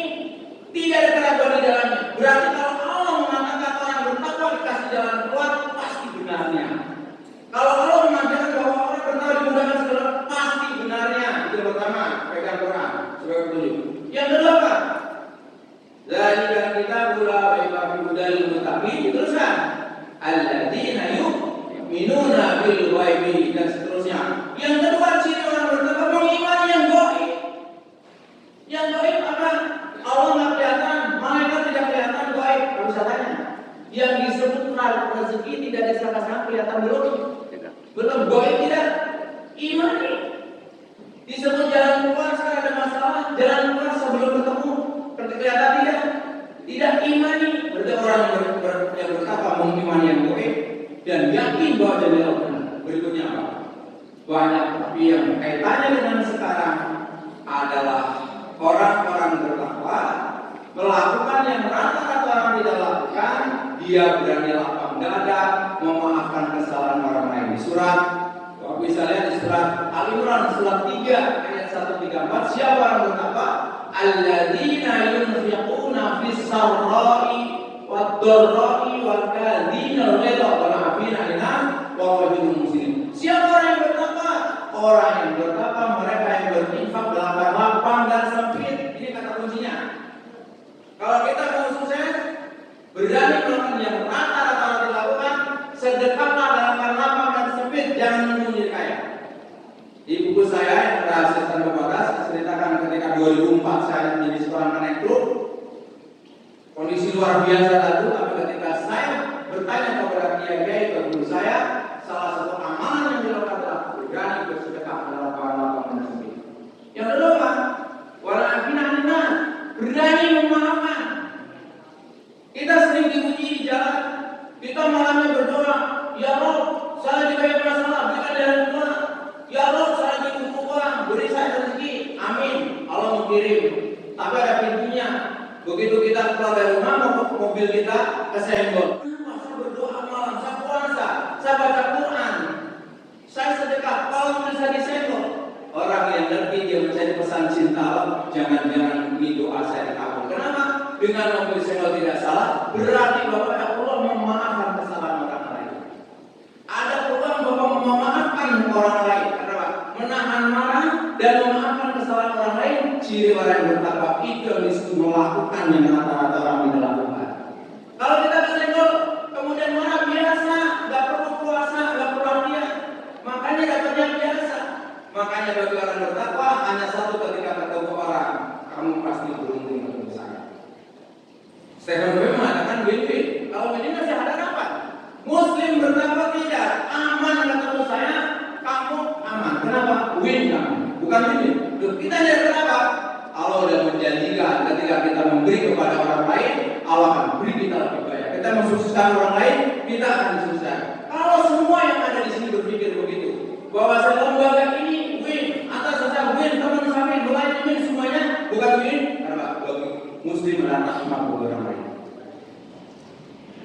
tidak ada keraguan di dalamnya. Berarti kalau Allah mengatakan orang bertakwa dikasih jalan keluar, pasti benarnya. Kalau Allah mengatakan bahwa orang bertakwa dimudahkan segala, pasti benarnya. Itu yang pertama, pegang Quran sebagai petunjuk. Yang kedua apa? Dzalika kitabul la raiba fihi hudalil muttaqin. Teruskan. Alladzina yu'minuna bil ghaibi dan seterusnya. Yang kedua ciri orang bertakwa mengimani yang gaib. Yang gaib apa? Allah nggak kelihatan, malaikat tidak kelihatan, gaib. Kalau bisa tanya. Yang disebut rezeki tidak disangka-sangka kelihatan belum? Belum. Gaib tidak. Imani. Disebut jalan keluar sekarang ada masalah, jalan keluar sebelum ketemu kelihatan tidak? Tidak imani. Berarti orang yang bertakwa mengimani yang gaib dan yakin bahwa jadi Allah benar. Berikutnya apa? Banyak, tapi yang kaitannya dengan sekarang adalah orang-orang bertakwa melakukan yang rata-rata orang tidak lakukan. Dia berani lapang dada memaafkan kesalahan orang lain. Di surat, kalau bisa lihat di surat Al-Imran surat 3 ayat 134, siapa orang bertakwa? Alladzina yunfiquna fis sarra'i wad dharra'i wal kadzina al-ghaidha wal 'afina 'anil nas wallahu muslim. Siapa orang yang bertakwa? Orang yang bertakwa mereka yang berinfak dalam lapang dan sempit. Ini kata kuncinya. Kalau kita mau sukses, berani melakukan yang rata-rata dilakukan, sedekahlah dalam lapang dan sempit, jangan menjadi kaya. Di buku saya yang rahasia tanpa batas ceritakan ketika 2004 saya menjadi seorang direktur, kondisi luar biasa lalu, tapi ketika saya bertanya kepada kiai ke guru saya, salah satu amalan yang dilakukan adalah berani bersedekah dalam lapang dan sempit. Yang kedua, wala'afina 'anil nas, berani memaafkan. Kita sering diuji di jalan, kita malamnya berdoa, ya Allah, saya lagi banyak masalah, berikan jalan keluar. Ya Allah, saya lagi butuh uang, beri saya rezeki. Amin. Allah mengirim. Tapi ada pintunya. Begitu kita keluar dari rumah, mobil kita kesenggol. Kenapa saya berdoa malam, saya puasa, saya baca Quran, saya sedekah, kalau bisa disenggol. Orang yang ngerti dia mencari pesan cinta Allah, jangan-jangan ini doa saya dikabul. Kenapa? Dengan mobil senggol tidak salah, berarti Bapak Allah memaafkan kesalahan orang lain. Ada peluang Bapak memaafkan orang lain. Kenapa? Menahan marah dan memaafkan kesalahan orang lain. Ciri orang yang bertakwa itu yang disebut melakukan yang rata-rata orang tidak lakukan. Kalau kita kesenggol, kemudian marah biasa, nggak perlu puasa, nggak perlu latihan, makanya dapatnya biasa. Makanya bagi orang bertakwa hanya satu ketika ketemu orang, kamu pasti beruntung ketemu saya. Stephen Covey mengatakan win-win. Kalau win-win masih ada apa? Muslim bertakwa tidak aman ketemu saya, kamu aman. Kenapa? Win kamu, bukan win. Kita tidak kenapa? Allah sudah menjanjikan ketika kita memberi kepada orang lain, Allah akan beri kita lebih banyak. Kita mensukseskan orang lain, kita akan disukseskan. Kalau semua yang ada di sini berpikir begitu, bahwa saya lembaga ini win, atas saya win, teman saya win, win semuanya bukan win. Karena bagi Muslim adalah rahmat bagi orang lain.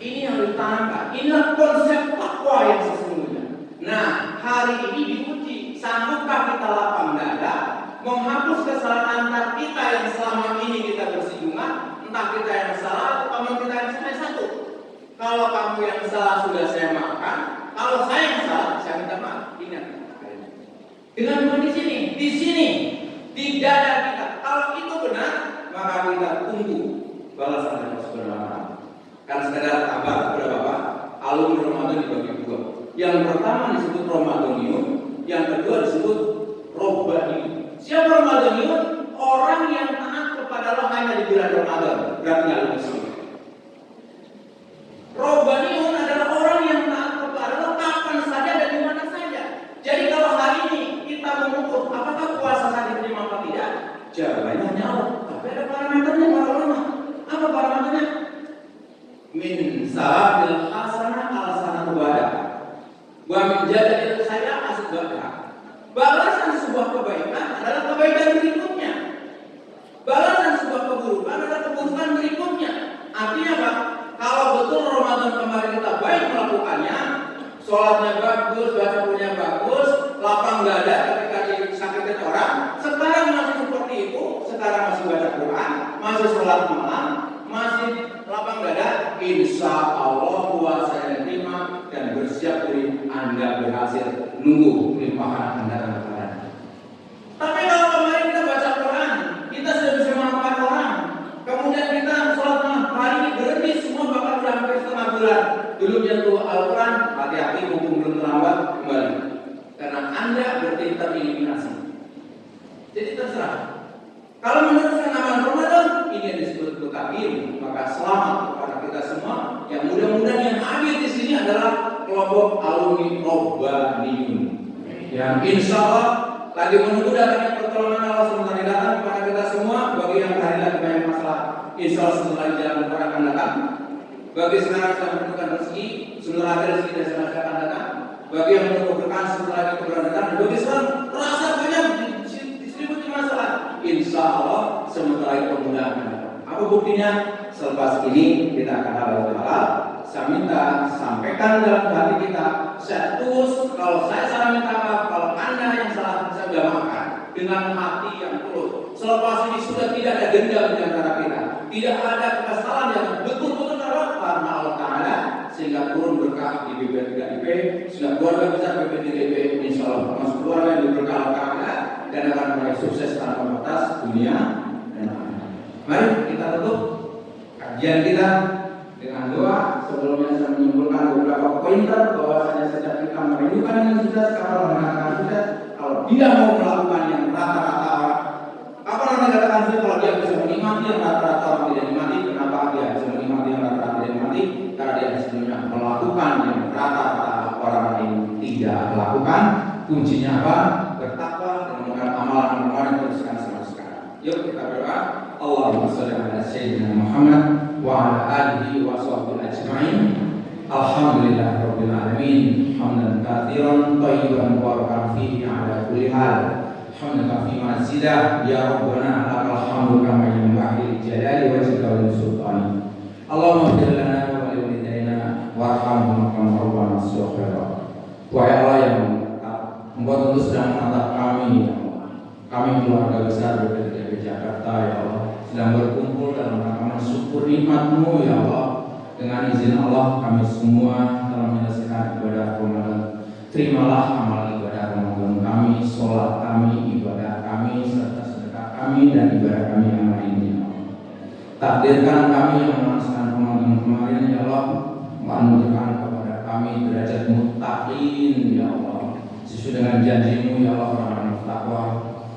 Ini yang ditanamkan. Inilah konsep takwa yang sesungguhnya. Nah, hari ini diuji, sanggupkah kita lapang dada, menghapus kesalahan antar kita yang selama ini kita bersinggungan, entah kita yang salah atau teman kita yang salah. Satu, kalau kamu yang salah sudah saya maafkan, kalau saya yang salah di sini, di dada kita. Kalau itu benar, maka kita tunggu balasan dari Allah Subhanahu wa Ta'ala. Kan sekedar kabar kepada Bapak, alumni Ramadan dibagi dua. Yang pertama disebut Ramadhaniun, yang kedua disebut Robbaniun. Siapa Ramadhaniun? Orang yang taat kepada Allah hanya di bulan Ramadan, berarti alumni semua. Robbaniun adalah orang yang taat kepada Allah kapan saja dan di mana saja. Jadi kalau hari ini kita mengukur apakah puasa saya diterima atau tidak, jawabannya hanya Allah. Tapi ada parameternya para ulama. Apa parameternya? Min sawabil hasanah al sanatu bada. Wa min jadalil khairat asbabha. Balasan sebuah kebaikan adalah kebaikan berikutnya. Balasan sebuah keburukan adalah keburukan berikutnya. Artinya apa? Kalau betul Ramadan kemarin kita baik melakukannya, sholatnya bagus, baca Qur'annya bagus, lapang dada ketika disakitin orang, sekarang masih seperti itu, sekarang masih baca Quran, masih sholat malam, masih lapang dada, insya Allah puasanya terima dan bersiap diri Anda berhasil nunggu limpahan Anda dan Anda. Tapi kalau kemarin kita baca Quran, kita sudah bisa memaafkan orang, kemudian kita sholat malam, hari ini berhenti semua bakal sudah hampir setengah bulan. Dulu nyentuh Al-Quran, hati-hati mumpung belum terlambat kembali. Karena Anda berarti tereliminasi. Jadi terserah. Kalau meneruskan amal Ramadan, ini yang disebut mutakin, maka selamat kepada kita semua. Yang mudah-mudahan yang hadir di sini adalah kelompok alumni Robbaniun. Yang insya Allah lagi menunggu datangnya pertolongan Allah sebentar datang kepada kita semua. Bagi yang hari lagi banyak masalah, insya Allah sebentar jalan kepada akan datang. Bagi sekarang sedang menentukan rezeki, sebentar lagi rezeki dan sebentar akan datang. Bagi yang menunggu berkah, sebentar lagi keberangkatan. Bagi sekarang terasa banyak distribusi masalah, insya Allah sebentar lagi kemudahan. Apa buktinya? Selepas ini kita akan halal. Saya minta sampaikan dalam hati kita. Saya tulus, kalau saya salah minta maaf, kalau Anda yang salah saya sudah maafkan dengan hati yang tulus. Selepas ini sudah tidak ada dendam di antara kita, tidak ada kesalahan yang betul-betul karena Allah Taala, sehingga turun berkah di BB3IP, sehingga keluarga besar BB3IP insya Allah termasuk keluarga yang diberkah Allah Taala dan akan meraih sukses tanpa batas dunia dan akhirat. Mari kita tutup kajian kita dengan doa. Sebelumnya saya menyimpulkan beberapa pointer bahwasanya sejak kita merindukan yang sudah sekarang mengatakan sudah, kalau dia mau melakukan yang rata-rata orang, apa namanya katakan sudah, kalau dia bisa menikmati yang rata-rata orang tidak nikmati, kenapa dia bisa menikmati yang rata-rata tidak nikmati? Karena dia sebelumnya melakukan yang rata-rata orang lain tidak lakukan. Kuncinya apa? Bertakwa dan melakukan amalan-amalan yang teruskan sama sekarang. Yuk kita berdoa. Allahumma shalli ala sayyidina Muhammad wa ala alihi wa sahbihi ajma'in. Alhamdulillahirabbil alamin. Hamdan katsiran thayyiban mubarakan fihi ala kulli hal. Hamdan fi mazidah ya rabbana lakal hamdu kama yanbaghi li jalali wajhika wa li sultani. Allahumma ighfir lana wa li walidayna warhamhum kama rabbana shaghira. Wahai Allah yang Engkau tentu sedang menatap kami, ya Allah. Kami keluarga besar BB3IP Jakarta, ya Allah, sedang berkumpul dalam rangka mensyukur nikmat-Mu, ya Allah. Dengan izin Allah, kami semua telah menyelesaikan ibadah Ramadan. Terimalah amal ibadah Ramadan kami, sholat kami, ibadah kami, serta sedekah kami dan ibadah kami yang lainnya, ya Allah. Takdirkan kami yang melaksanakan Ramadan kemarin, ya Allah, menganugerahkan kepada kami derajat muttaqin, ya Allah. Sesuai dengan janji-Mu, ya Allah, orang-orang bertakwa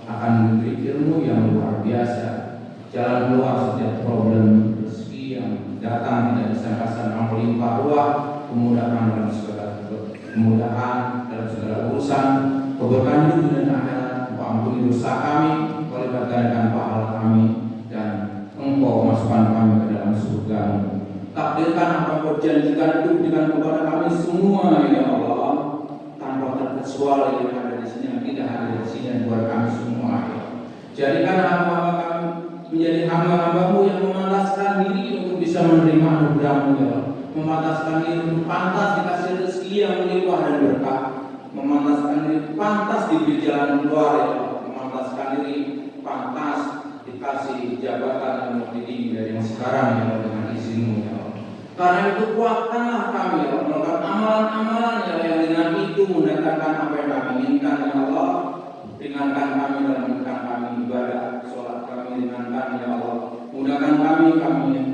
akan memberi ilmu yang luar biasa, jalan keluar setiap problem rezeki yang datang tidak disangka-sangka melimpah ruah, kemudahan dalam segala urusan, keberkahan hidup dan akhirat. Engkau ampuni dosa kami, Engkau lipat gandakan pahala kami, dan Engkau masukkan kami ke dalam surga-Mu. Takdirkan apa Engkau janjikan itu berikan kepada kami semua, ya Allah, tanpa terkecuali yang ada di sini, yang tidak ada di sini, dan buat kami semua. Jadikan hamba-hamba kami menjadi hamba-hamba-Mu yang memantaskan diri untuk bisa menerima anugerah-Mu, ya Allah. Memantaskan diri untuk pantas dikasih rezeki yang melimpah dan berkah. Memantaskan diri pantas diberi jalan keluar, ya Allah. Memantaskan diri pantas dikasih jabatan yang lebih tinggi dari yang sekarang, ya Allah, dengan izin-Mu, ya Allah. Karena itu kuatkanlah kami, ya Allah, melakukan amalan-amalan yang dengan itu mendatangkan apa yang kami inginkan, ya Allah. Ringankan kami dalam menunaikan kami ibadah, sholat kami ringankan ya Allah. Mudahkan kami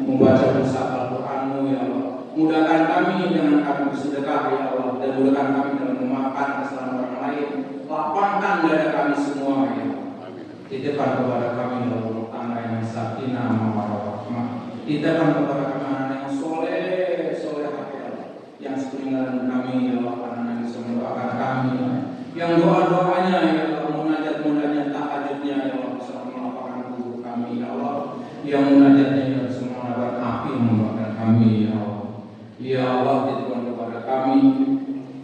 membaca mushaf Al-Qur'an-Mu ya Allah. Mudahkan kami dengan kami bersedekah ya Allah, dan mudahkan kami dalam memaafkan kesalahan orang lain. Lapangkan dada kami semua ya Allah. Titipkan kepada kami ya Allah tangga yang sakinah mawaddah warahmah. Titipkan kepada kami anak yang soleh ya Allah. Yang sepeninggalan kami ya Allah, anak yang bisa mendoakan kami, yang doa-doanya ya Allah, munajat-munajat tahajudnya ya Allah, bisa melapangkan tubuh kami ya Allah. Yang munajatnya ya semua nabar api membakar kami ya Allah. Ya Allah, titipkan kepada kami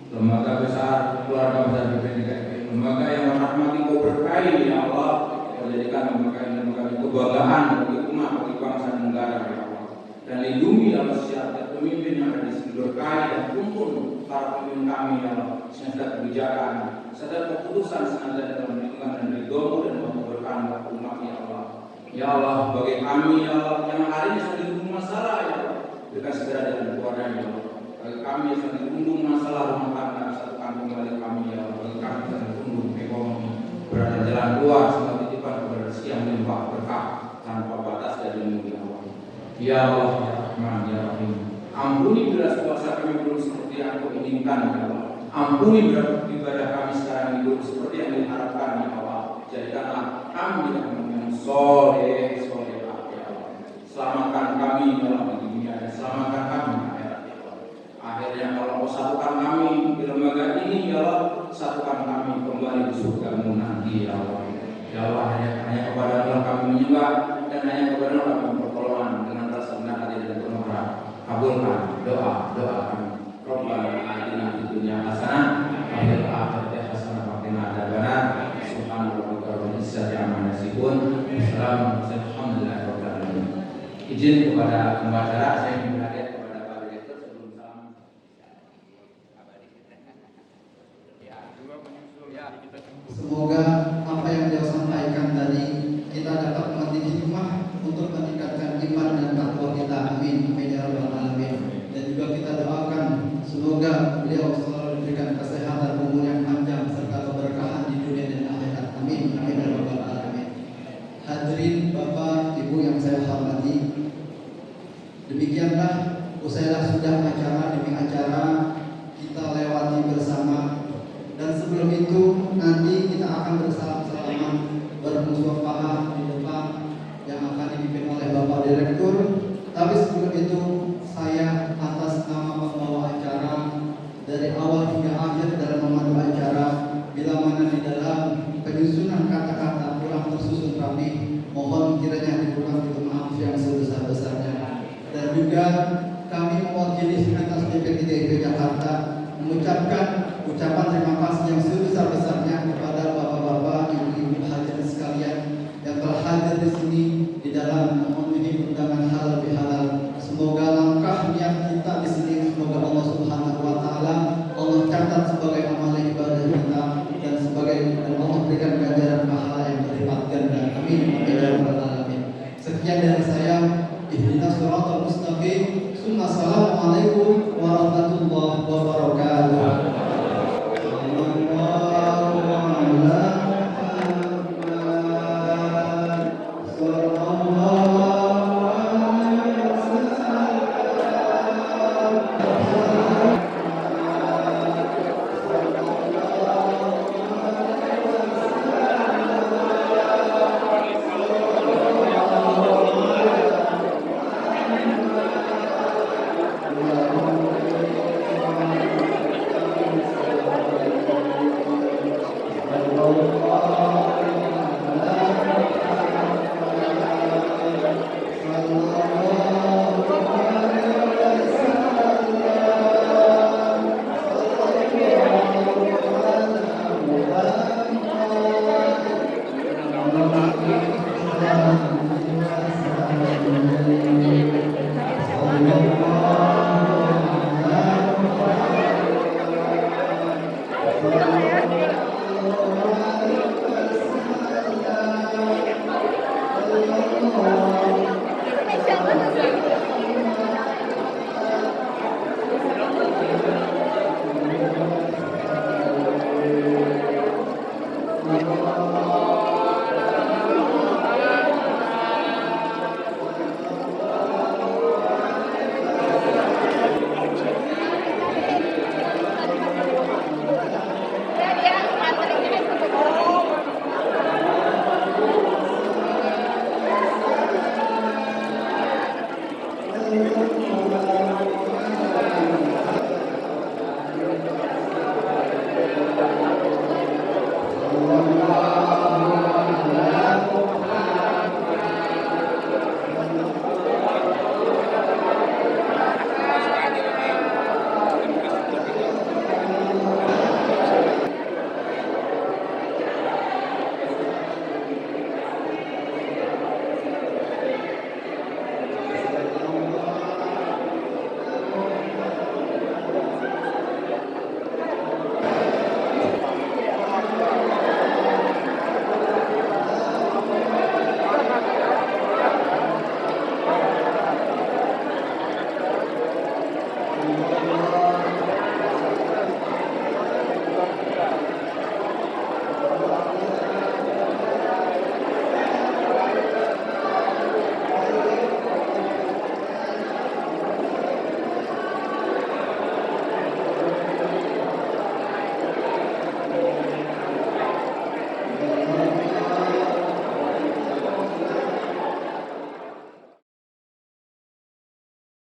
lembaga besar, keluarga besar BPDKI, lembaga yang merahmati Kau berkahi ya Allah. Kau jadikan lembaga ini kebanggaan bagi umat, bagi bangsa dan negara ya Allah. Dan lindungi ya Allah setiap pemimpin yang ada di sini, berkahi dan tuntun para pemimpin kami ya Allah, setiap kebijakan, setiap keputusan senantiasa dalam lingkungan dan ridho-Mu dan waktu berkah bagi umat ya Allah. Ya Allah, bagi kami ya Allah yang hari ini sedang ditunggu masalah ya Allah, berikan segera jalan keluarnya ya Allah. Bagi kami yang sedang ditunggu masalah rumah tangga, satukan kembali kami ya Allah. Bagi kami yang sedang ditunggu ekonomi, berada jalan keluar, semoga titipan kepada rezeki yang melimpah berkah tanpa batas dari Mu ya Allah. Ya Allah, ya Rahman, ya Rahim, ampuni bila puasa kami belum seperti yang Kau inginkan ya Allah. Ampuni bila ibadah kami sekarang ini belum seperti yang diharapkan ya Allah. Jadikanlah kami yang soleh ya Allah. Selamatkan kami dalam dunia dan selamatkan kami di akhirat ya Allah. Akhirnya kalau Kau satukan kami di lembaga ini ya Allah, satukan kami kembali di surga-Mu nanti ya Allah. Ya Allah, hanya kepada-Mu kami menyembah dan hanya kepada-Mu kami pertolongan dengan rasa benar hati dan penuh harap. Kabulkan doa kami. Rabbana atina fid dunya hasanah wa fil akhirati hasanah wa qina adzabannar. Subhana rabbika rabbil izzati amma yasifun. Alhamdulillahi rabbil alamin. Izin kepada pembicara, saya ingin berhadiah kepada Pak Direktur sebelum salam. Semoga apa yang dia sampaikan tadi kita dapat mengambil hikmah untuk meningkatkan iman dan takwa kita. Amin. Amin ya rabbal alamin. Dan juga kita doakan semoga beliau selalu diberikan kesehatan, umur yang panjang serta keberkahan di dunia dan akhirat. Amin. Amin ya rabbal alamin. Hadirin Bapak Ibu yang saya hormati, demikianlah usailah sudah acara demi acara kita lewati bersama. Dan sebelum itu nanti kita akan bersalaman bermusyawarah di depan yang akan dipimpin oleh Bapak Direktur. Tapi sebelum itu saya atas nama pembawa acara dari awal hingga akhir dalam memandu acara, bila mana di dalam penyusunan kata-kata kurang tersusun rapi, mohon kiranya dikurang itu maaf yang sebesar-besarnya. Dan juga kami mewakili Sekuritas DPD Jakarta mengucapkan ucapan terima kasih yang sebesar-besarnya kepada bapak-bapak, ibu-ibu hadirin sekalian yang telah hadir di sini di dalam memenuhi undangan halal bihalal. Semoga langkah niat kita di sini, semoga Allah Subhanahu wa taala Allah catat sebagai amal ibadah kita dan Allah berikan ganjaran pahala yang berlipat ganda. Amin. Amin ya rabbal alamin. Sekian dari saya. Ihdinas shiratal mustaqim. Assalamualaikum warahmatullahi wabarakatuh. Amin.